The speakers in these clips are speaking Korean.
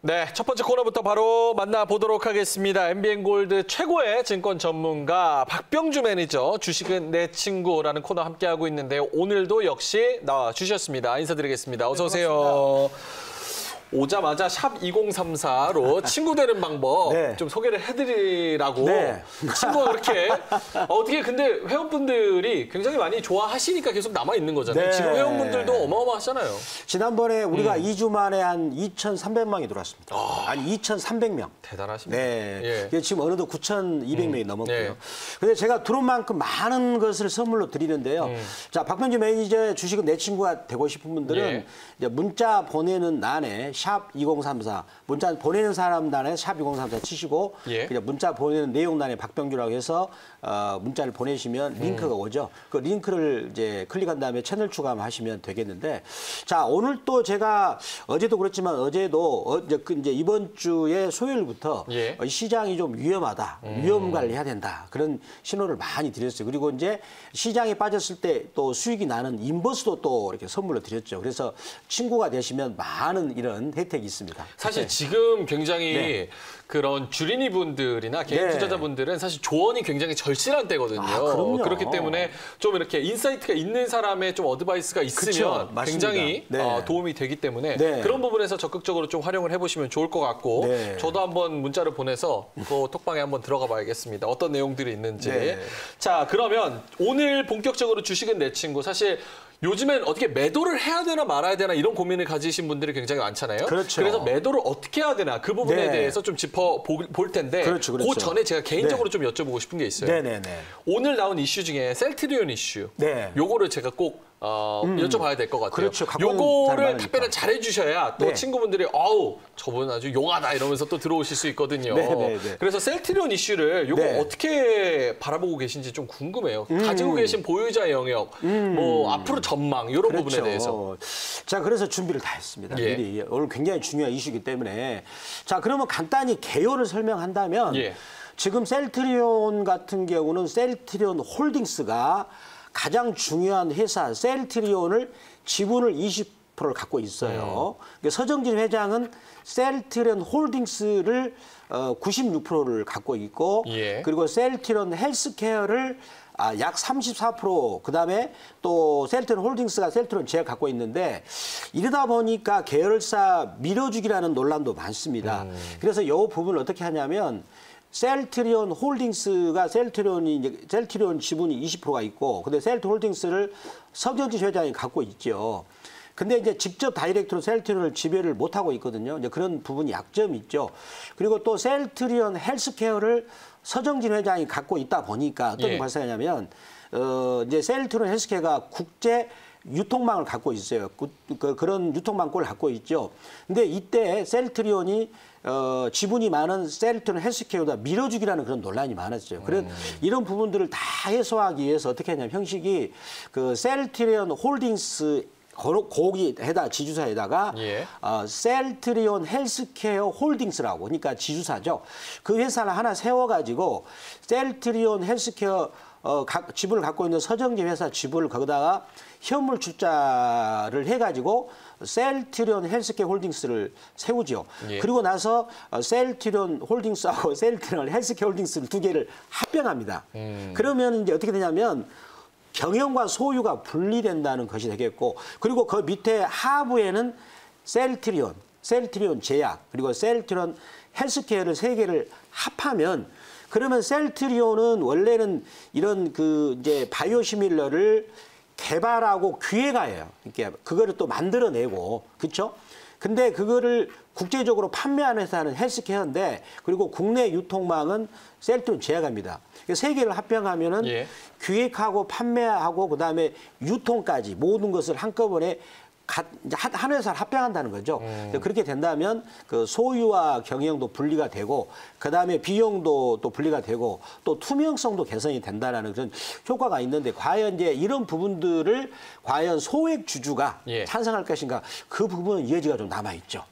네, 첫 번째 코너부터 바로 만나보도록 하겠습니다. MBN골드 최고의 증권 전문가 박병주 매니저, 주식은 내 친구라는 코너 함께하고 있는데요. 오늘도 역시 나와주셨습니다. 인사드리겠습니다. 어서 오세요. 오자마자 샵 2034로 친구 되는 방법 좀 소개를 해드리라고 친구가 그렇게 어떻게 근데 회원분들이 굉장히 많이 좋아하시니까 계속 남아있는 거잖아요. 지금 회원분들도 어마어마하잖아요. 지난번에 우리가 2주 만에 한 2,300명이 들어왔습니다. 아니 2,300명. 대단하십니다. 예. 지금 어느덧 9,200명이 넘었고요. 근데 제가 들어온 만큼 많은 것을 선물로 드리는데요. 자, 박병주 매니저의 주식은 내 친구가 되고 싶은 분들은 이제 문자 보내는 난에 샵 2034 문자 보내는 사람 단에 샵 2034 치시고 그냥 문자 보내는 내용란에 박병주라고 해서 문자를 보내시면 링크가 오죠. 그 링크를 이제 클릭한 다음에 채널 추가하시면 되겠는데, 자, 오늘 또 제가 어제도 그렇지만 어제도 이제 이번 주에 수요일부터 시장이 좀 위험하다, 위험 관리해야 된다, 그런 신호를 많이 드렸어요. 그리고 이제 시장이 빠졌을 때 또 수익이 나는 인버스도 또 이렇게 선물로 드렸죠. 그래서 친구가 되시면 많은 이런 혜택이 있습니다. 사실 지금 굉장히 그런 주린이 분들이나 개인 투자자분들은 사실 조언이 굉장히 절실한 때거든요. 그렇기 때문에 좀 이렇게 인사이트가 있는 사람의 좀 어드바이스가 있으면 굉장히 도움이 되기 때문에 그런 부분에서 적극적으로 좀 활용을 해보시면 좋을 것 같고 저도 한번 문자를 보내서 그 톡방에 한번 들어가 봐야겠습니다. 어떤 내용들이 있는지. 자, 그러면 오늘 본격적으로 주식은 내 친구, 사실 요즘엔 어떻게 매도를 해야 되나 말아야 되나 이런 고민을 가지신 분들이 굉장히 많잖아요. 그래서 매도를 어떻게 해야 되나 그 부분에 대해서 좀 짚어볼 텐데 그 전에 제가 개인적으로 좀 여쭤보고 싶은 게 있어요. 오늘 나온 이슈 중에 셀트리온 이슈. 요거를 제가 꼭 여쭤봐야 될 것 같아요. 요거를 답변을 잘 해주셔야 또 친구분들이 저분 아주 용하다 이러면서 또 들어오실 수 있거든요. 그래서 셀트리온 이슈를 요거 어떻게 바라보고 계신지 좀 궁금해요. 가지고 계신 보유자 영역, 뭐 앞으로 전망 이런 부분에 대해서. 자, 그래서 준비를 다 했습니다. 미리. 오늘 굉장히 중요한 이슈이기 때문에. 자, 그러면 간단히 개요를 설명한다면 지금 셀트리온 같은 경우는 셀트리온 홀딩스가 가장 중요한 회사 셀트리온을 지분을 20%를 갖고 있어요. 서정진 회장은 셀트리온 홀딩스를 96%를 갖고 있고 그리고 셀트리온 헬스케어를 약 34%, 그다음에 또 셀트리온 홀딩스가 셀트리온 제약 갖고 있는데, 이러다 보니까 계열사 밀어주기라는 논란도 많습니다. 그래서 이 부분을 어떻게 하냐면 셀트리온 홀딩스가 셀트리온 지분이 20%가 있고, 근데 셀트리온 홀딩스를 서정진 회장이 갖고 있죠. 근데 이제 직접 다이렉트로 셀트리온을 지배를 못하고 있거든요. 이제 그런 부분이 약점이 있죠. 그리고 또 셀트리온 헬스케어를 서정진 회장이 갖고 있다 보니까 어떤 게 발생하냐면, 이제 셀트리온 헬스케어가 국제 유통망을 갖고 있어요. 그런 유통망권을 갖고 있죠. 근데 이때 셀트리온이 지분이 많은 셀트리온 헬스케어보다 밀어주기라는 그런 논란이 많았어요. 이런 부분들을 다 해소하기 위해서 어떻게 하냐면 형식이 그 셀트리온 홀딩스 거기에다 지주사에다가 셀트리온 헬스케어 홀딩스라고, 그러니까 지주사죠. 그 회사를 하나 세워가지고 셀트리온 헬스케어 지분을 갖고 있는 서정진 회사 지분을 거기다가 현물 출자를 해가지고 셀트리온 헬스케어 홀딩스를 세우죠. 그리고 나서 셀트리온 홀딩스하고 셀트리온 헬스케어 홀딩스를 두 개를 합병합니다. 그러면 이제 어떻게 되냐면 경영과 소유가 분리된다는 것이 되겠고, 그리고 그 밑에 하부에는 셀트리온 제약, 그리고 셀트리온 헬스케어를 세 개를 합하면, 그러면 셀트리온은 원래는 이런 이제 바이오시밀러를 개발하고 기획하예요. 그러니까 그거를 또 만들어내고, 그렇죠? 근데 그거를 국제적으로 판매하는 회사는 헬스케어인데, 그리고 국내 유통망은 셀트리온 제약입니다. 세 개를 합병하면은 기획하고 판매하고 그다음에 유통까지 모든 것을 한꺼번에 한 회사를 합병한다는 거죠. 그렇게 된다면 그 소유와 경영도 분리가 되고, 그다음에 비용도 또 분리가 되고, 또 투명성도 개선이 된다는 그런 효과가 있는데, 과연 이제 이런 부분들을 과연 소액 주주가 찬성할 것인가, 그 부분은 여지가 좀 남아 있죠.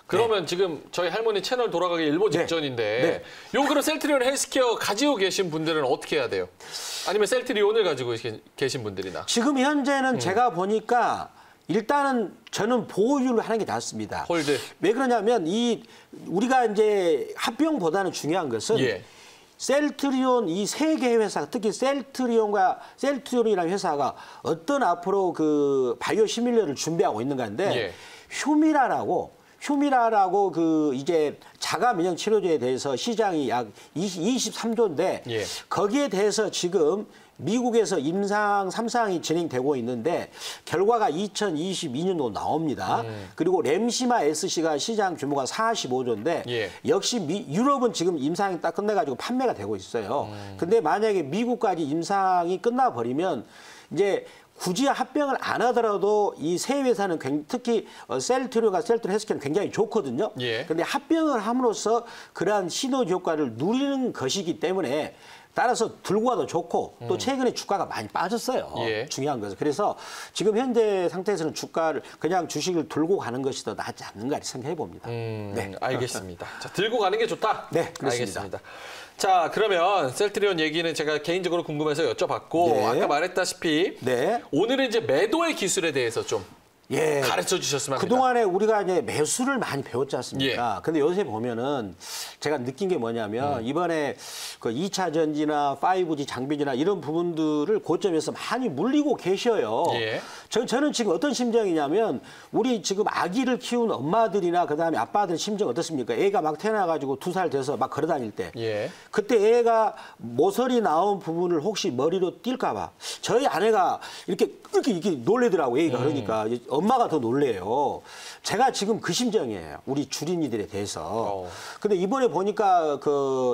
그러면 지금 저희 할머니 채널 돌아가기 일보 직전인데 요 그럼 셀트리온 헬스케어 가지고 계신 분들은 어떻게 해야 돼요? 아니면 셀트리온을 가지고 계신 분들이나? 지금 현재는 제가 보니까 일단은 저는 보유를 하는 게 낫습니다. 홀드. 왜 그러냐면 우리가 이제 합병보다는 중요한 것은 예. 셀트리온 이 세 개 회사, 특히 셀트리온이라는 회사가 어떤 앞으로 그 바이오 시밀러를 준비하고 있는 건데 예. 휴미라라고 그 이제 자가 면역 치료제에 대해서 시장이 약 23조인데 예. 거기에 대해서 지금 미국에서 임상 3상이 진행되고 있는데 결과가 2022년도 나옵니다. 그리고 렘시마 SC가 시장 규모가 45조인데 예. 역시 유럽은 지금 임상이 딱 끝내가지고 판매가 되고 있어요. 근데 만약에 미국까지 임상이 끝나버리면 이제 굳이 합병을 안 하더라도 이 세 회사는 특히 셀트리온 헬스케어는 굉장히 좋거든요. 예. 근데 합병을 함으로써 그러한 시너지 효과를 누리는 것이기 때문에 따라서 들고 와도 좋고 또 최근에 주가가 많이 빠졌어요. 예. 중요한 것은. 그래서 지금 현재 상태에서는 그냥 주식을 들고 가는 것이 더 낫지 않는가 생각해 봅니다. 네, 알겠습니다. 자, 들고 가는 게 좋다? 네, 그렇습니다. 알겠습니다. 자, 그러면 셀트리온 얘기는 제가 개인적으로 궁금해서 여쭤봤고 네. 아까 말했다시피 네. 오늘은 이제 매도의 기술에 대해서 좀 예. 가르쳐 주셨으면 합니다. 그동안에 우리가 이제 매수를 많이 배웠지 않습니까? 근데 요새 보면은 제가 느낀 게 뭐냐면 이번에 그 2차 전지나 5G 장비나 이런 부분들을 고점에서 많이 물리고 계셔요. 예. 저는 지금 어떤 심정이냐면 우리 지금 아기를 키운 엄마들이나 그다음에 아빠들 심정 어떻습니까? 애가 막 태어나가지고 2살 돼서 막 걸어 다닐 때. 예. 그때 애가 모서리 나온 부분을 혹시 머리로 뛸까 봐. 저희 아내가 이렇게 놀래더라고요. 애가 그러니까. 엄마가 더 놀래요. 제가 지금 그 심정이에요. 우리 주린이들에 대해서. 근데 이번에 보니까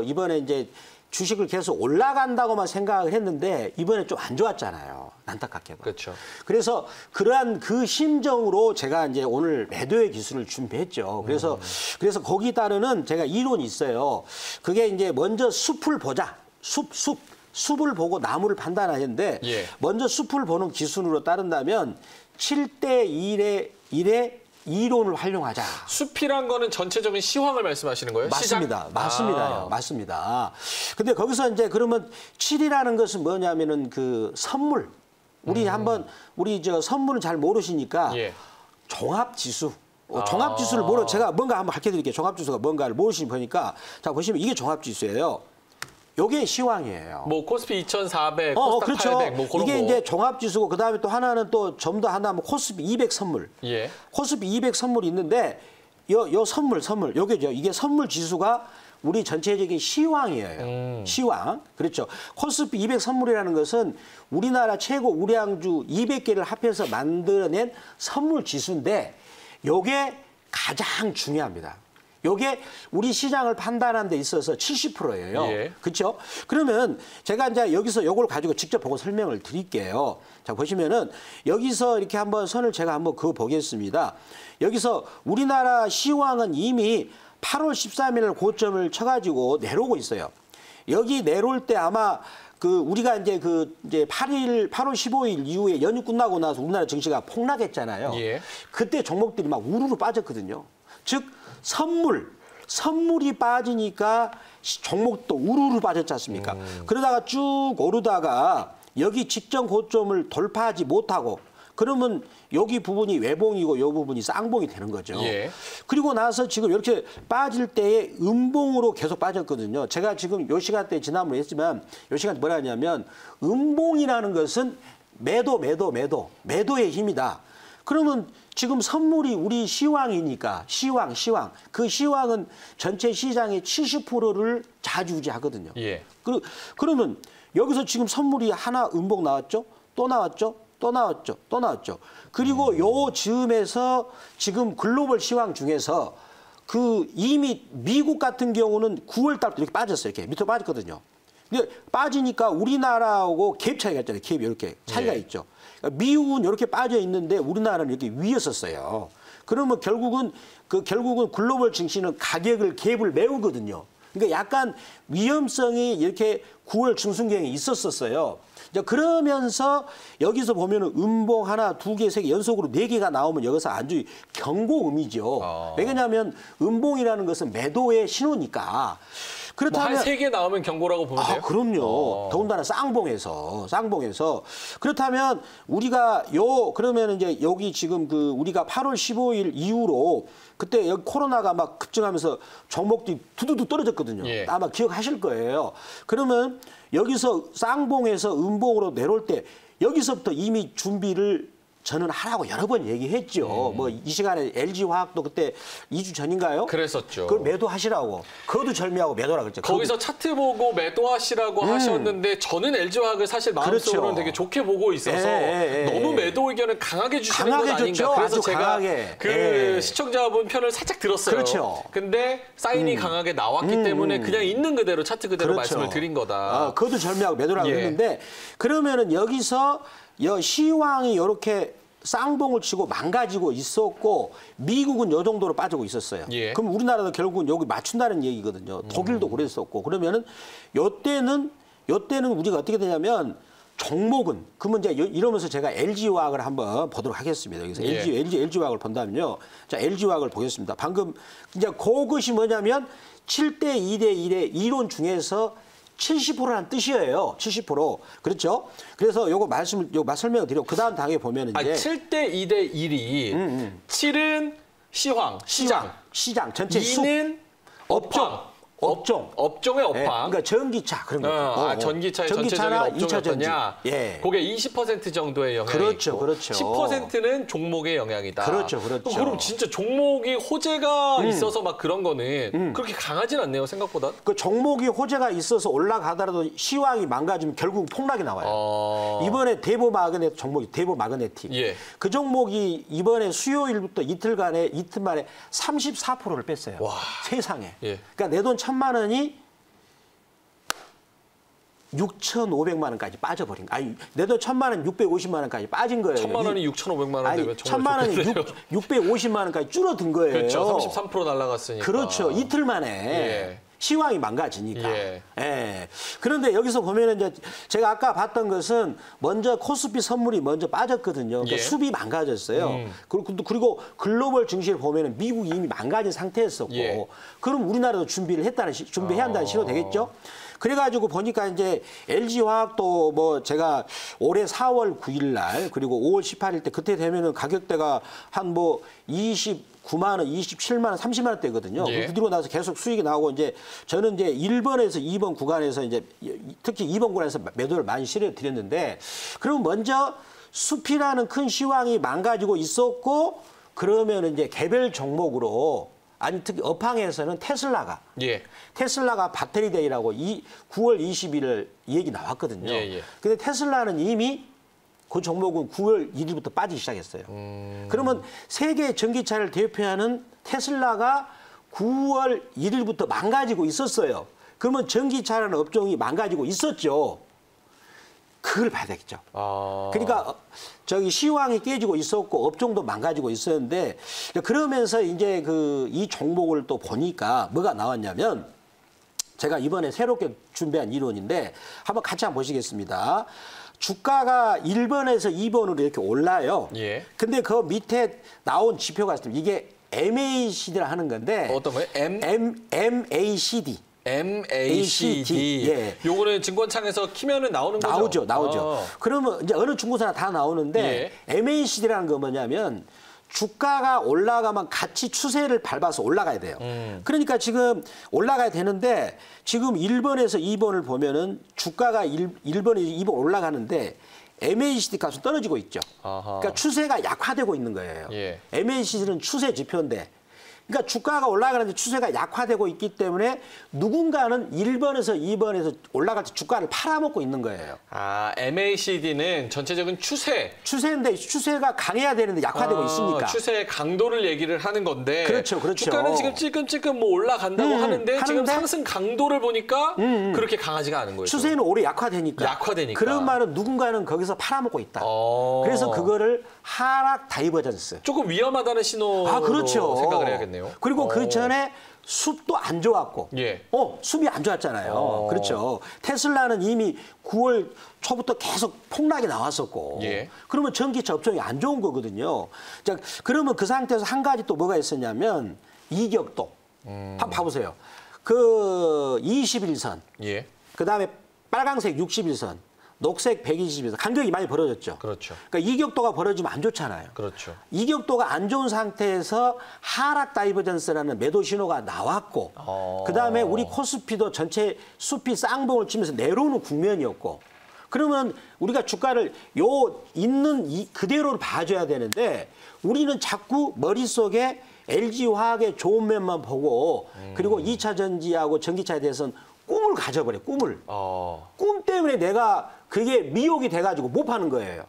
이번에 이제 주식을 계속 올라간다고만 생각을 했는데 이번에 좀 안 좋았잖아요. 안타깝게도. 그렇죠. 그래서 그러한 그 심정으로 제가 이제 오늘 매도의 기술을 준비했죠. 그래서 거기 따르는 제가 이론이 있어요. 그게 이제 먼저 숲을 보자. 숲을 보고 나무를 판단하는데 예. 먼저 숲을 보는 기준으로 따른다면 7대 1의 이론을 활용하자. 숲이란 거는 전체적인 시황을 말씀하시는 거예요? 맞습니다. 시장? 맞습니다. 맞습니다. 근데 거기서 이제 그러면 7이라는 것은 뭐냐면은 그 선물. 우리 선물은 잘 모르시니까 예. 종합지수. 종합지수를 제가 뭔가 한번 밝혀 드릴게요. 종합지수가 뭔가를 모르시면 보니까 자, 보시면 이게 종합지수예요. 요게 시황이에요. 뭐 코스피 2,400, 코스닥 그렇죠. 800, 뭐 그런 이게 거. 이제 종합지수고 그다음에 또 하나는 또 좀 더 하나 뭐 코스피 200 선물. 예. 코스피 200 선물이 있는데 요 선물 요게죠. 이게 선물 지수가 우리 전체적인 시황이에요. 시황. 그렇죠. 코스피 200 선물이라는 것은 우리나라 최고 우량주 200개를 합해서 만들어낸 선물 지수인데 요게 가장 중요합니다. 요게 우리 시장을 판단하는 데 있어서 70%예요. 예. 그렇죠? 그러면 제가 이제 여기서 요걸 가지고 직접 보고 설명을 드릴게요. 자, 보시면은 여기서 이렇게 한번 선을 제가 한번 그어 보겠습니다. 여기서 우리나라 시황은 이미 8월 13일 고점을 쳐가지고 내려오고 있어요. 여기 내려올 때 아마 우리가 이제 8월 15일 이후에 연휴 끝나고 나서 우리나라 증시가 폭락했잖아요. 예. 그때 종목들이 막 우르르 빠졌거든요. 즉 선물이 빠지니까 종목도 우르르 빠졌지 않습니까? 그러다가 쭉 오르다가 여기 직전 고점을 돌파하지 못하고 그러면 여기 부분이 외봉이고 이 부분이 쌍봉이 되는 거죠. 예. 그리고 나서 지금 이렇게 빠질 때에 음봉으로 계속 빠졌거든요. 제가 지금 요 시간대에 지난번에 했지만 요 시간대 뭐라 하냐면 음봉이라는 것은 매도의 힘이다. 그러면 지금 선물이 우리 시황이니까 시황. 그 시황은 전체 시장의 70%를 좌지우지하거든요. 예. 그러면 여기서 지금 선물이 하나 음봉 나왔죠? 또 나왔죠? 그리고 요 즈음에서 지금 글로벌 시황 중에서 이미 미국 같은 경우는 9월 달부터 이렇게 빠졌어요. 이렇게 밑으로 빠졌거든요. 근데 빠지니까 우리나라하고 갭 차이가 있잖아요. 갭이 이렇게 차이가 있죠. 미국은 이렇게 빠져 있는데 우리나라는 이렇게 위였었어요. 그러면 결국은 글로벌 증시는 갭을 메우거든요. 그러니까 약간 위험성이 이렇게 9월 중순경에 있었어요. 그러면서 여기서 보면은 음봉 하나, 두 개, 세 개, 연속으로 네 개가 나오면 여기서 아주 경고음이죠. 왜냐하면 음봉이라는 것은 매도의 신호니까. 그렇다면 한 3개 나오면 경고라고 보면 돼요? 그럼요. 더군다나 쌍봉에서. 그렇다면 우리가 그러면 이제 여기 지금 우리가 8월 15일 이후로 그때 여기 코로나가 막 급증하면서 종목들이 두두두 떨어졌거든요. 예. 아마 기억하실 거예요. 그러면 여기서 쌍봉에서 음봉으로 내려올 때 여기서부터 이미 준비를 저는 하라고 여러 번 얘기했죠. 뭐 이 시간에 LG화학도 그때 2주 전인가요? 그랬었죠. 그걸 매도하시라고. 거두절미하고 매도라 그랬죠. 거기서 차트 보고 매도하시라고 하셨는데 저는 LG화학을 사실 마음속으로는 되게 좋게 보고 있어서 너무 매도 의견을 강하게 주시는 건 아닌가. 그래서 제가 강하게. 시청자분 편을 살짝 들었어요. 그렇죠. 근데 사인이 강하게 나왔기 때문에 그냥 있는 그대로 차트 그대로 말씀을 드린 거다. 거두절미하고 매도라고 했는데 그러면은 여기서 시황이 이렇게 쌍봉을 치고 망가지고 있었고 미국은 요 정도로 빠지고 있었어요. 그럼 우리나라도 결국은 여기 맞춘다는 얘기거든요. 독일도 그랬었고 그러면은 요때는 우리가 어떻게 되냐면 종목은 그러면 이제 이러면서 제가 LG화학을 한번 보도록 하겠습니다. 여기서 LG화학을 본다면요. 자, LG화학을 보겠습니다. 방금 이제 그것이 뭐냐면 7대 2대 1의 이론 중에서 70%라는 뜻이에요. 70%. 그렇죠? 그래서 요거 설명을 드리고 그다음 당에 보면은 이제 7대 2대 1이 7은 시장 전체 2는 업종의 업황. 그러니까 전기차 그런 거. 전기차의 전체적인 업종이 어떠냐. 그게 20% 정도의 영향이 있고 10%는 종목의 영향이다. 그렇죠. 그럼 진짜 종목이 호재가 있어서 막 그런 거는 그렇게 강하진 않네요, 생각보다. 그 종목이 호재가 있어서 올라가더라도 시황이 망가지면 결국 폭락이 나와요. 이번에 대보마그네틱 종목이 대보마그네틱. 그 종목이 이번에 수요일부터 이틀 만에 34%를 뺐어요. 와. 세상에. 그러니까 내 돈 1,000만 원이 6,500만 원까지 빠져버린 거예요. 아니, 내 돈 1,000만 원 650만 원까지 빠진 거예요. 1,000만 원이 6,500만 원 되면 정말 1,000만 원이 650만 원까지 줄어든 거예요. 그렇죠. 33% 날라갔으니까. 그렇죠. 이틀 만에. 시황이 망가지니까. 그런데 여기서 보면은 이제 제가 아까 봤던 것은 먼저 코스피 선물이 먼저 빠졌거든요. 그러니까 숲이 망가졌어요. 그리고 글로벌 증시를 보면은 미국이 이미 망가진 상태였었고, 그럼 우리나라도 준비해야 한다는 신호 되겠죠? 그래가지고 보니까 이제 LG화학도 뭐 제가 올해 4월 9일 날 그리고 5월 18일 때 그때 되면은 가격대가 한 뭐 29만 원, 27만 원, 30만 원대거든요. 그리고 나서 계속 수익이 나오고 이제 저는 이제 1번에서 2번 구간에서 이제 특히 2번 구간에서 매도를 많이 실어 드렸는데 그럼 먼저 숲이라는 큰 시황이 망가지고 있었고 그러면 이제 개별 종목으로 아니 특히 업황에서는 테슬라가 배터리 데이라고 9월 20일 얘기 나왔거든요. 근데 테슬라는 이미 그 종목은 9월 1일부터 빠지기 시작했어요. 그러면 세계 전기차를 대표하는 테슬라가 9월 1일부터 망가지고 있었어요. 그러면 전기차라는 업종이 망가지고 있었죠. 그걸 봐야 되겠죠. 그러니까 저기 시황이 깨지고 있었고 업종도 망가지고 있었는데 그러면서 이제 이 종목을 또 보니까 뭐가 나왔냐면 제가 이번에 새롭게 준비한 이론인데 한번 같이 한번 보시겠습니다. 주가가 1번에서 2번으로 이렇게 올라요. 근데 그 밑에 나온 지표가 있습니다. 이게 MACD라 하는 건데 어떤 거예요? MACD. MACD. 요거는 증권창에서 키면은 나오는 거죠? 나오죠. 그러면 이제 어느 중고사나 다 나오는데 MACD라는 거 뭐냐면 주가가 올라가면 같이 추세를 밟아서 올라가야 돼요. 그러니까 지금 올라가야 되는데 지금 1번에서 2번을 보면은 주가가 1번에서 2번 올라가는데 MACD 값은 떨어지고 있죠. 그러니까 추세가 약화되고 있는 거예요. MACD는 추세 지표인데 그러니까 주가가 올라가는데 추세가 약화되고 있기 때문에 누군가는 1번에서 2번에서 올라갈 때 주가를 팔아먹고 있는 거예요. MACD는 전체적인 추세인데 추세가 강해야 되는데 약화되고 있으니까. 추세의 강도를 얘기를 하는 건데. 그렇죠. 주가는 지금 찔끔찔끔 뭐 올라간다고 하는데 지금 상승 강도를 보니까 그렇게 강하지가 않은 거예요. 추세는 오래 약화되니까. 그런 말은 누군가는 거기서 팔아먹고 있다. 그래서 그거를 하락 다이버전스. 조금 위험하다는 신호로 그렇죠. 생각을 해야겠네요. 그리고 그 전에 숲도 안 좋았고, 숲이 안 좋았잖아요. 그렇죠. 테슬라는 이미 9월 초부터 계속 폭락이 나왔었고, 그러면 전기차 업종이 안 좋은 거거든요. 자, 그러면 그 상태에서 한 가지 또 뭐가 있었냐면 이격도. 한번 봐보세요. 그 21선, 예. 그다음에 빨강색 61선, 녹색 121선 간격이 많이 벌어졌죠. 그렇죠. 그러니까 이격도가 벌어지면 안 좋잖아요. 그렇죠. 이격도가 안 좋은 상태에서 하락 다이버전스라는 매도 신호가 나왔고, 그다음에 우리 코스피도 전체 숲이 쌍봉을 치면서 내려오는 국면이었고, 그러면 우리가 주가를 있는 그대로 봐줘야 되는데 우리는 자꾸 머릿속에 LG화학의 좋은 면만 보고 그리고 2차 전지하고 전기차에 대해서는 꿈을 가져버려, 꿈을. 꿈 때문에 내가 그게 미혹이 돼가지고 못 파는 거예요.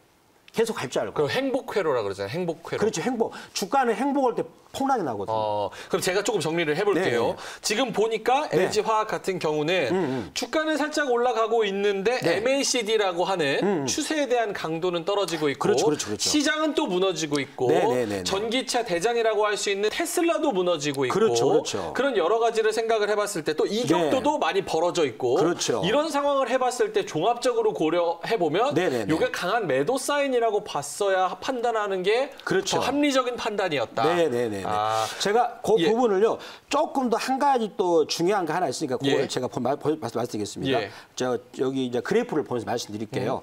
계속 갈 줄 알고. 그럼 행복회로라 그러잖아요. 행복회로. 그렇죠. 행복. 주가는 행복할 때 폭락이 나거든요. 그럼 제가 조금 정리를 해볼게요. 네. 지금 보니까 네. LG화학 같은 경우는 주가는 살짝 올라가고 있는데 네. MACD라고 하는 추세에 대한 강도는 떨어지고 있고 그렇죠. 그렇죠. 그렇죠. 시장은 또 무너지고 있고 네. 전기차 대장이라고 할 수 있는 테슬라도 무너지고 있고 그렇죠. 그렇죠. 그런 여러 가지를 생각을 해봤을 때 또 이격도도 많이 벌어져 있고 그렇죠. 이런 상황을 해봤을 때 종합적으로 고려해보면 이게 강한 매도 사인이라고 봤어야 판단하는 게 그렇죠. 더 합리적인 판단이었다. 네네네. 제가 그 부분을요 조금 더 한 가지 또 중요한 거 하나 있으니까 그걸 제가 말씀드리겠습니다. 여기 이제 그래프를 보면서 말씀드릴게요.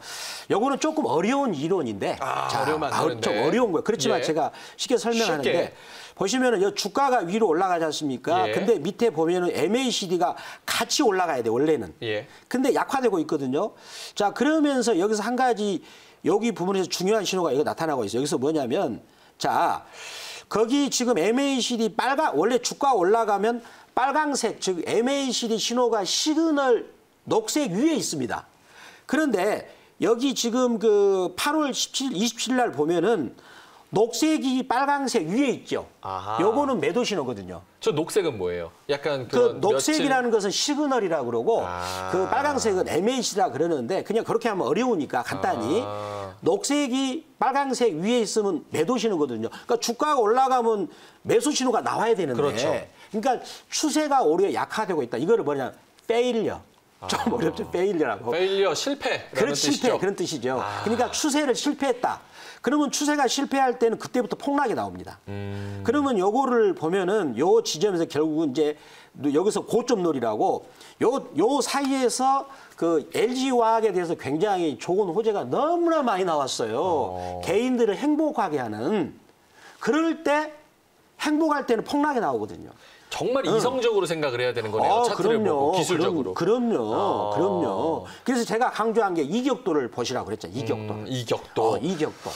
요거는 조금 어려운 이론인데, 어려우면 안 되는데. 좀 어려운 거예요. 그렇지만 제가 쉽게 설명하는데 보시면은 요 주가가 위로 올라가지 않습니까? 근데 밑에 보면은 MACD가 같이 올라가야 돼 원래는. 근데 약화되고 있거든요. 자 그러면서 여기서 한 가지 여기 부분에서 중요한 신호가 이거 나타나고 있어요. 여기서 뭐냐면 자. 거기 지금 MACD 원래 주가 올라가면 빨강색, 즉 MACD 신호가 시그널 녹색 위에 있습니다. 그런데 여기 지금 그 8월 27일 날 보면은 녹색이 빨강색 위에 있죠. 요거는 매도 신호거든요. 저 녹색은 뭐예요? 약간 그 녹색이라는 것은 시그널이라고 그러고 그 빨강색은 MACD라 그러는데 그냥 그렇게 하면 어려우니까 간단히 녹색이 빨강색 위에 있으면 매도 신호거든요. 그러니까 주가가 올라가면 매수 신호가 나와야 되는데 그러니까 추세가 오히려 약화되고 있다. 이거를 뭐냐? 페일리어. 좀 어렵죠. 페일리어라고. 페일리어, 실패. 실패 그런 뜻이죠. 그러니까 추세를 실패했다. 그러면 추세가 실패할 때는 그때부터 폭락이 나옵니다. 그러면 요거를 보면은 요 지점에서 결국은 이제 여기서 고점놀이라고 요 사이에서 그 LG화학에 대해서 굉장히 좋은 호재가 너무나 많이 나왔어요. 개인들을 행복하게 하는. 그럴 때 행복할 때는 폭락이 나오거든요. 정말 이성적으로 생각을 해야 되는 거네요. 차트를 보고 기술적으로. 그럼요. 그래서 제가 강조한 게 이격도를 보시라고 그랬잖아요. 이격도. 이격도.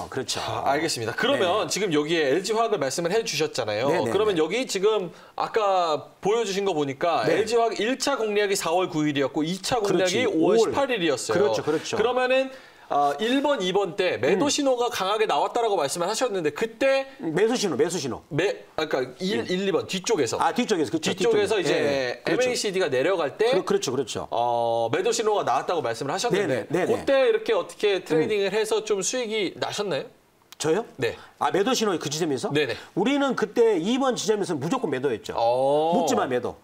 그렇죠. 알겠습니다. 그러면 지금 여기에 LG화학을 말씀을 해주셨잖아요. 그러면 여기 지금 아까 보여주신 거 보니까 LG화학 1차 공략이 4월 9일이었고 2차 공략이 5월 18일이었어요. 그렇죠. 그러면은 1번, 2번 때 매도 신호가 강하게 나왔다라고 말씀을 하셨는데 그때 매수 신호. 그러니까 1, 2번 뒤쪽에서. 뒤쪽에서. 그렇죠. 뒤쪽에서 이제 MACD가 내려갈 때 그렇죠. 매도 신호가 나왔다고 말씀을 하셨는데 그때 이렇게 어떻게 트레이딩을 해서 좀 수익이 나셨나요? 저요? 네. 매도 신호 그 지점에서? 네네. 우리는 그때 2번 지점에서 무조건 매도했죠. 묻지마 매도.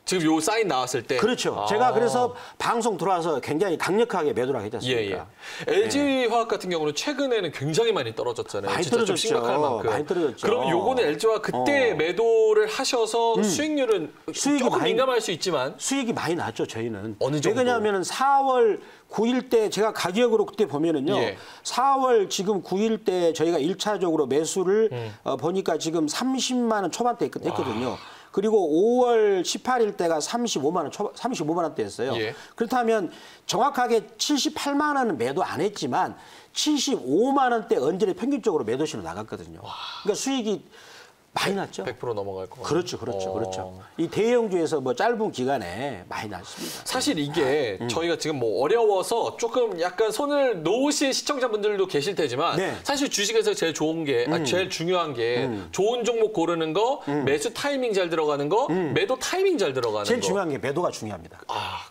지금 요 사인 나왔을 때. 그렇죠. 제가 그래서 방송 들어와서 굉장히 강력하게 매도를 하게 됐습니다. LG화학 같은 경우는 최근에는 굉장히 많이 떨어졌잖아요. 많이 진짜 떨어졌죠. 좀 심각할 만큼. 많이 떨어졌죠. 그럼 요거는 LG화학 그때 매도를 하셔서 수익률은 조금 민감할 수 있지만 수익이 많이 났죠. 저희는. 어느 정도? 왜냐하면 4월 9일 때 제가 가격으로 그때 보면은요. 4월 지금 9일 때 저희가 1차적으로 매수를 보니까 지금 30만 원 초반대 했거든요. 그리고 5월 18일 때가 35만 원대였어요. 그렇다면 정확하게 78만 원은 매도 안 했지만 75만 원대 언저리 평균적으로 매도신호 나갔거든요. 그러니까 수익이 많이 났죠. 100% 넘어갈 거. 그렇죠. 이 대형주에서 뭐 짧은 기간에 많이 났습니다. 사실 이게 저희가 지금 뭐 어려워서 조금 약간 손을 놓으실 시청자분들도 계실 테지만 사실 주식에서 제일 좋은 게 제일 중요한 게 좋은 종목 고르는 거, 매수 타이밍 잘 들어가는 거, 매도 타이밍 잘 들어가는 거. 제일 중요한 게 매도가 중요합니다.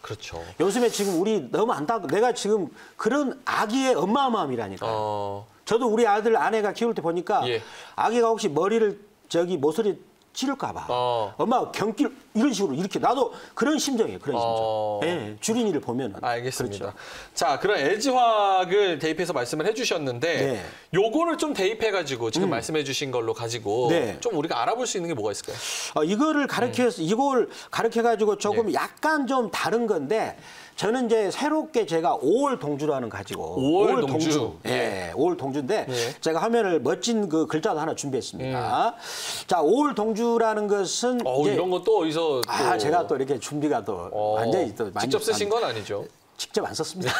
그렇죠. 요즘에 지금 우리 너무 안타깝고 내가 지금 그런 아기의 엄마 마음이라니까요. 저도 우리 아내가 키울 때 보니까 아기가 혹시 모서리 찌를까 봐. 엄마 경길 이런 식으로 이렇게 나도 그런 심정이에요. 그런 심정. 네, 주린이를 보면은. 알겠습니다. 그렇죠. 자, 그럼 LG화학을 대입해서 말씀을 해주셨는데 네. 요거를 좀 대입해가지고 지금 말씀해주신 걸로 가지고 네. 좀 우리가 알아볼 수 있는 게 뭐가 있을까요? 이걸 이걸 가르쳐가지고 조금 약간 좀 다른 건데 저는 이제 새롭게 제가 5월 동주라는 가지고 5월 동주. 예, 5월 동주인데 제가 화면을 멋진 그 글자도 하나 준비했습니다. 자, 5월 동주라는 것은 이제 이런 것도 어디서 또 제가 또 이렇게 준비가 또 완전히 또 많이 직접 쓰신 건 아니죠? 직접 안 썼습니다.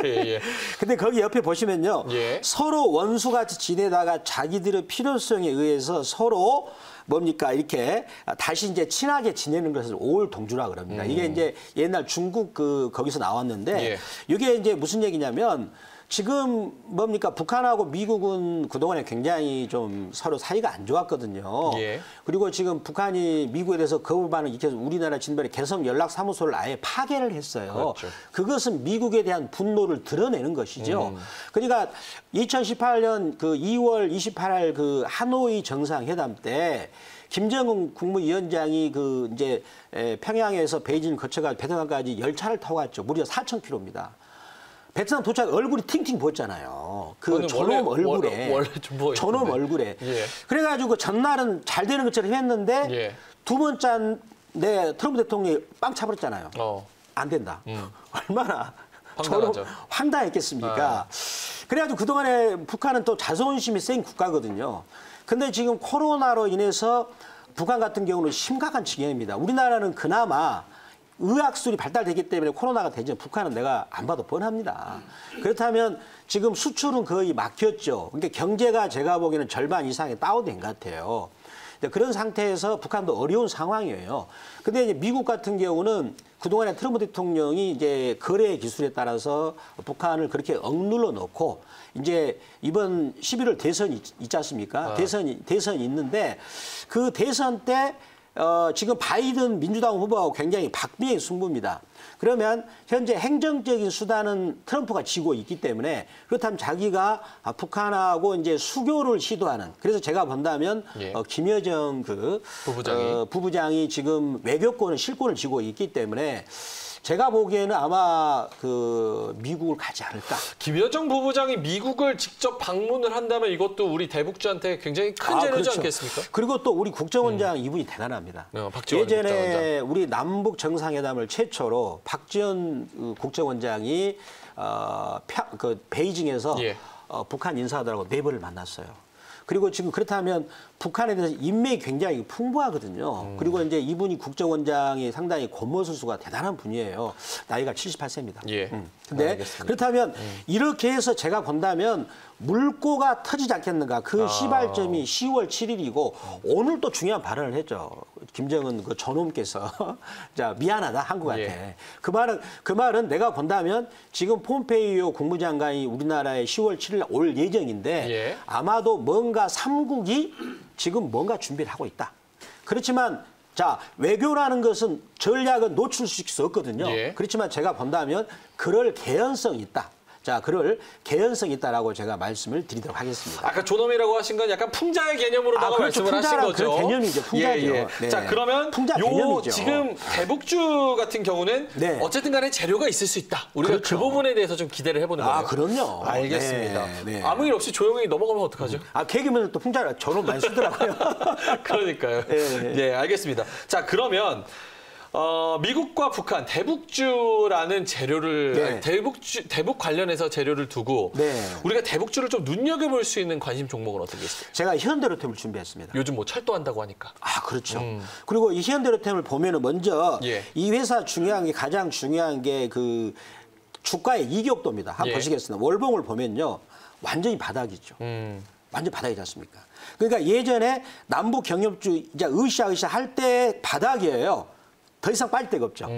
예. 근데 거기 옆에 보시면요. 예. 서로 원수같이 지내다가 자기들의 필요성에 의해서 서로 뭡니까 이렇게 다시 이제 친하게 지내는 것을 5월 동주라 그럽니다. 이게 이제 옛날 중국 거기서 나왔는데 이게 이제 무슨 얘기냐면 지금 뭡니까 북한하고 미국은 그동안에 굉장히 좀 서로 사이가 안 좋았거든요. 그리고 지금 북한이 미국에 대해서 거부 반응 일으켜서 우리나라 진발의 개성 연락사무소를 아예 파괴를 했어요. 그렇죠. 그것은 미국에 대한 분노를 드러내는 것이죠. 그러니까 2018년 그 2월 28일 그 하노이 정상회담 때 김정은 국무위원장이 그 이제 평양에서 베이징을 거쳐가 베트남까지 열차를 타고 갔죠. 무려 4,000km입니다. 베트남 도착 얼굴이 팅팅 부었잖아요. 그 저놈 얼굴에. 원래 좀 부어 저놈 얼굴에. 그래가지고 전날은 잘 되는 것처럼 했는데 두 번째 내 트럼프 대통령이 빵 차버렸잖아요. 안 된다. 얼마나 저로 황당했겠습니까? 그래가지고 그동안에 북한은 또 자존심이 센 국가거든요. 근데 지금 코로나로 인해서 북한 같은 경우는 심각한 지경입니다. 우리나라는 그나마 의학술이 발달되기 때문에 코로나가 되죠. 북한은 내가 안 봐도 뻔합니다. 그렇다면 지금 수출은 거의 막혔죠. 그러니까 경제가 제가 보기에는 절반 이상이 다운된 것 같아요. 그런 상태에서 북한도 어려운 상황이에요. 근데 이제 미국 같은 경우는 그동안에 트럼프 대통령이 이제 거래 기술에 따라서 북한을 그렇게 억눌러 놓고 이제 이번 11월 대선이 있지 않습니까? 대선이 있는데 그 대선 때 지금 바이든 민주당 후보하고 굉장히 박빙의 승부입니다. 그러면 현재 행정적인 수단은 트럼프가 쥐고 있기 때문에 그렇다면 자기가 북한하고 이제 수교를 시도하는 그래서 제가 본다면 김여정 부부장이 지금 외교권은 실권을 쥐고 있기 때문에 제가 보기에는 아마 그 미국을 가지 않을까. 김여정 부부장이 미국을 직접 방문을 한다면 이것도 우리 대북주한테 굉장히 큰 재료지 그렇죠. 않겠습니까? 그리고 또 우리 국정원장 이분이 대단합니다. 예전에 국정원장. 우리 남북 정상회담을 최초로 박지원 국정원장이 베이징에서 북한 인사들하고 4번을 만났어요. 그리고 지금 그렇다면 북한에 대해서 인맥이 굉장히 풍부하거든요. 그리고 이제 이분이 국정원장이 상당히 권모술수가 대단한 분이에요. 나이가 78세입니다. 근데 그렇다면 이렇게 해서 제가 본다면 물꼬가 터지지 않겠는가. 그 시발점이 10월 7일이고 오늘 또 중요한 발언을 했죠. 김정은 그 저놈께서 자 미안하다 한국한테. 그 말은 내가 본다면 지금 폼페이오 국무장관이 우리나라에 10월 7일 올 예정인데 아마도 뭔가 삼국이 지금 뭔가 준비를 하고 있다. 그렇지만 자 외교라는 것은 전략은 노출시킬 수 없거든요. 그렇지만 제가 본다면 그럴 개연성이 있다. 자, 그럴 개연성이 있다라고 제가 말씀을 드리도록 하겠습니다. 아까 존엄이라고 하신 건 약간 풍자의 개념으로다가 그렇죠. 말씀을 하신 거죠. 그런 개념이죠. 풍자죠. 네. 자, 그러면 요 지금 대북주 같은 경우는 어쨌든 간에 재료가 있을 수 있다. 우리가 그 부분에 대해서 좀 기대를 해보는 거예요. 그럼요. 알겠습니다. 아무 일 없이 조용히 넘어가면 어떡하죠? 개그맨은 또 풍자를 저는 많이 쓰더라고요. 그러니까요. 네, 알겠습니다. 자, 그러면 미국과 북한 대북주라는 재료를 대북 관련해서 재료를 두고 우리가 대북주를 좀 눈여겨볼 수 있는 관심 종목은 어떤 게 있을까요? 제가 현대로템을 준비했습니다. 요즘 뭐 철도한다고 하니까. 그렇죠. 그리고 이 현대로템을 보면은 먼저 이 회사 가장 중요한 게 그 주가의 이격도입니다. 한번 보시겠습니다. 월봉을 보면요. 완전히 바닥이죠. 완전 바닥이지 않습니까? 그러니까 예전에 남북 경협주 이제 으쌰으쌰 할 때 바닥이에요. 더 이상 빠질 데가 없죠.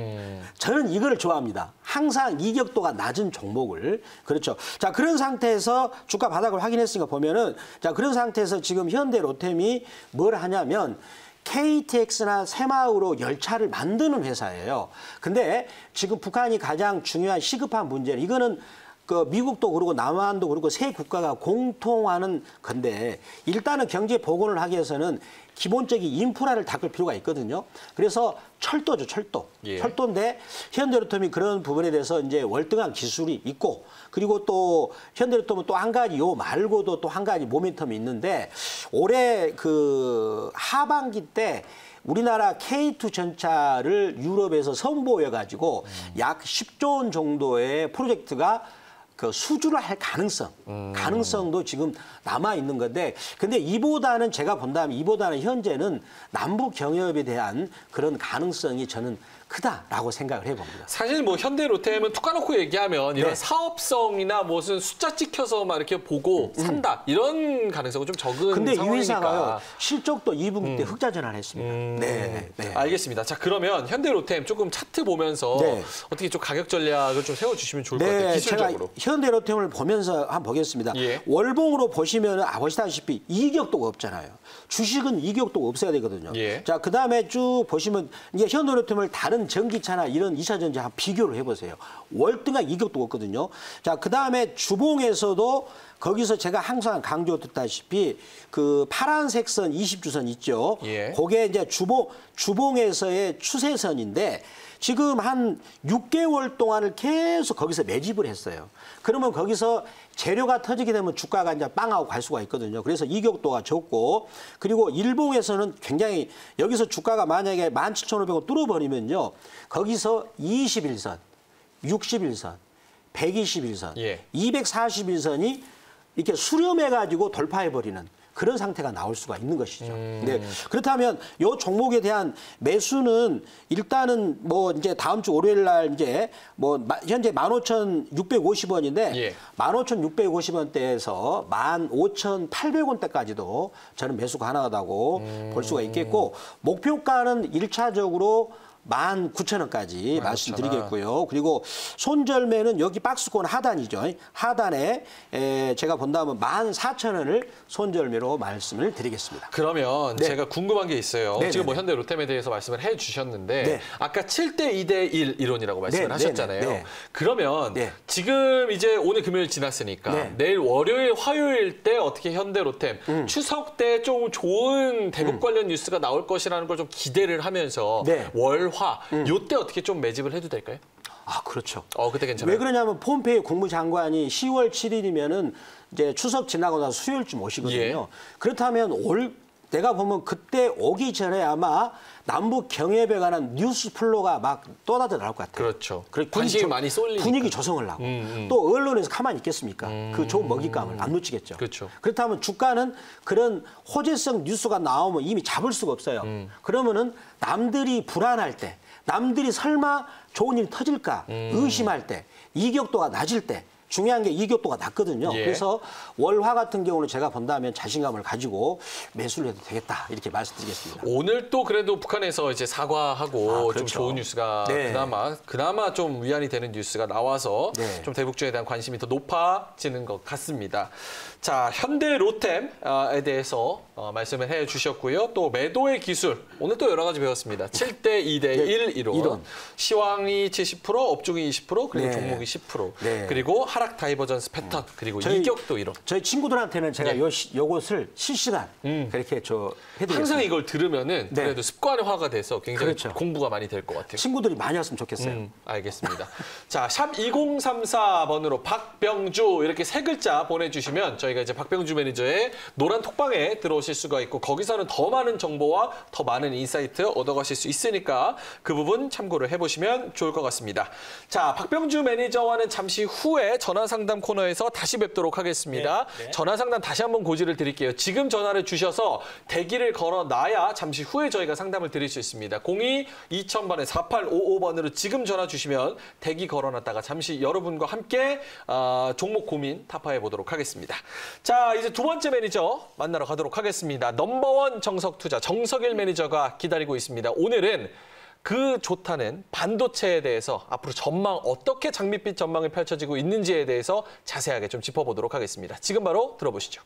저는 이거를 좋아합니다. 항상 이격도가 낮은 종목을. 그렇죠. 자, 그런 상태에서 주가 바닥을 확인했으니까 보면은 자, 그런 상태에서 지금 현대로템이 뭘 하냐면 KTX나 새마을호 열차를 만드는 회사예요. 근데 지금 북한이 가장 중요한 시급한 문제는 이거는 그 미국도 그렇고 남한도 그렇고 세 국가가 공통하는 건데 일단은 경제 복원을 하기 위해서는 기본적인 인프라를 닦을 필요가 있거든요. 그래서 철도죠, 철도. 예. 철도인데 현대로템이 그런 부분에 대해서 이제 월등한 기술이 있고 그리고 또 현대로템은 또 한 가지 요 말고도 또 한 가지 모멘텀이 있는데 올해 그 하반기 때 우리나라 K2 전차를 유럽에서 선보여가지고 약 10조 원 정도의 프로젝트가 그 수주를 할 가능성도 지금 남아 있는 건데, 근데 이보다는 제가 본다면 이보다는 현재는 남북 경협에 대한 그런 가능성이 저는 크다라고 생각을 해봅니다. 사실 뭐 현대로템은 툭 까놓고 얘기하면 이런 네. 사업성이나 무슨 숫자 찍혀서 막 이렇게 보고 산다 이런 가능성은 좀 적은 근데 상황이니까. 이 회사가요 실적도 2분기 때 흑자 전환했습니다. 네. 알겠습니다. 자 그러면 현대로템 조금 차트 보면서 네. 어떻게 좀 가격 전략을 좀 세워주시면 좋을 것 같아요. 기술적으로. 제가 현대로템을 보면서 한번 보겠습니다. 예. 월봉으로 보시면 보시다시피 이격도가 없잖아요. 주식은 이격도가 없어야 되거든요. 예. 자, 그다음에 쭉 보시면 이제 현대로템을 다른 전기차나 이런 2차 전지 한번 비교를 해보세요. 월등한 이격도가 없거든요. 자, 그다음에 주봉에서도 거기서 제가 항상 강조했다시피 그 파란색 선 20주선 있죠. 예. 그게 이제 주봉에서의 추세선인데 지금 한 6개월 동안을 계속 거기서 매집을 했어요. 그러면 거기서 재료가 터지게 되면 주가가 이제 빵하고 갈 수가 있거든요. 그래서 이격도가 적고, 그리고 일봉에서는 굉장히 여기서 주가가 만약에 17,500원 뚫어버리면요. 거기서 21선, 61선, 121선, 예. 241선이 이렇게 수렴해가지고 돌파해버리는 그런 상태가 나올 수가 있는 것이죠. 네. 그렇다면 이 종목에 대한 매수는 일단은 뭐 이제 다음 주 월요일 날 이제 뭐 현재 15,650원인데 예. 15,650원대에서 15,800원대까지도 저는 매수가 가능하다고 볼 수가 있겠고, 목표가는 1차적으로 19,000원까지 말씀드리겠고요. 그리고 손절매는 여기 박스권 하단이죠. 하단에 제가 본다면 14,000원을 손절매로 말씀을 드리겠습니다. 그러면 네. 제가 궁금한 게 있어요. 네네네. 지금 뭐 현대로템에 대해서 말씀을 해주셨는데 네. 아까 7대2대1 이론이라고 말씀을 네, 하셨잖아요. 네, 네. 그러면 네. 지금 이제 오늘 금요일 지났으니까 네. 내일 월요일, 화요일 때 어떻게 현대로템 추석 때 좀 좋은 대북 관련 뉴스가 나올 것이라는 걸 좀 기대를 하면서 네. 월화 요때 어떻게 좀 매집을 해도 될까요? 아, 그렇죠. 그때 괜찮아요. 왜 그러냐면 폼페이오 국무장관이 10월 7일이면은 이제 추석 지나고 나서 수요일쯤 오시거든요. 예. 그렇다면 내가 보면 그때 오기 전에 아마 남북 경협에 관한 뉴스 플로가 막 쏟아져 나올 것 같아요. 그렇죠. 관심이 많이 쏠리니까. 분위기 조성을 하고 또 언론에서 가만히 있겠습니까? 그 좋은 먹잇감을 안 놓치겠죠. 그렇죠. 그렇다면 주가는 그런 호재성 뉴스가 나오면 이미 잡을 수가 없어요. 그러면은 남들이 불안할 때, 남들이 설마 좋은 일이 터질까 의심할 때, 이격도가 낮을 때, 중요한 게 이격도가 낮거든요. 예. 그래서 월화 같은 경우는 제가 본다면 자신감을 가지고 매수를 해도 되겠다 이렇게 말씀드리겠습니다. 오늘 또 그래도 북한에서 이제 사과하고 그렇죠. 좀 좋은 뉴스가 네. 그나마 좀 위안이 되는 뉴스가 나와서 네. 좀 대북주에 대한 관심이 더 높아지는 것 같습니다. 자, 현대로템에 대해서 말씀을 해주셨고요. 또 매도의 기술 오늘 또 여러 가지 배웠습니다. 7대2대1 이론. 시황이 70%, 업종이 20%, 그리고 네. 종목이 10%. 네. 그리고 하락 다이버전스 패턴, 그리고 이격도 이론. 저희 친구들한테는 제가 네. 요것을 실시간 그렇게 해드리겠습니다. 항상 이걸 들으면은 네. 그래도 습관화가 돼서 굉장히 그렇죠. 공부가 많이 될 것 같아요. 친구들이 많이 왔으면 좋겠어요. 알겠습니다. 자, 샵 2034번으로 박병주 이렇게 세 글자 보내주시면 저희가 이제 박병주 매니저의 노란 톡방에 들어오실 수가 있고 거기서는 더 많은 정보와 더 많은 인사이트 얻어가실 수 있으니까 그 부분 참고를 해보시면 좋을 것 같습니다. 자, 박병주 매니저와는 잠시 후에 전화상담 코너에서 다시 뵙도록 하겠습니다. 네. 전화상담 다시 한번 고지를 드릴게요. 지금 전화를 주셔서 대기를 걸어놔야 잠시 후에 저희가 상담을 드릴 수 있습니다. 02-2000번에 4855번으로 지금 전화 주시면 대기 걸어놨다가 잠시 여러분과 함께 종목 고민 타파해 보도록 하겠습니다. 자, 이제 두 번째 매니저 만나러 가도록 하겠습니다. 넘버원 정석투자 정석일 매니저가 기다리고 있습니다. 오늘은 그 좋다는 반도체에 대해서 앞으로 전망 어떻게 장밋빛 전망이 펼쳐지고 있는지에 대해서 자세하게 좀 짚어보도록 하겠습니다. 지금 바로 들어보시죠.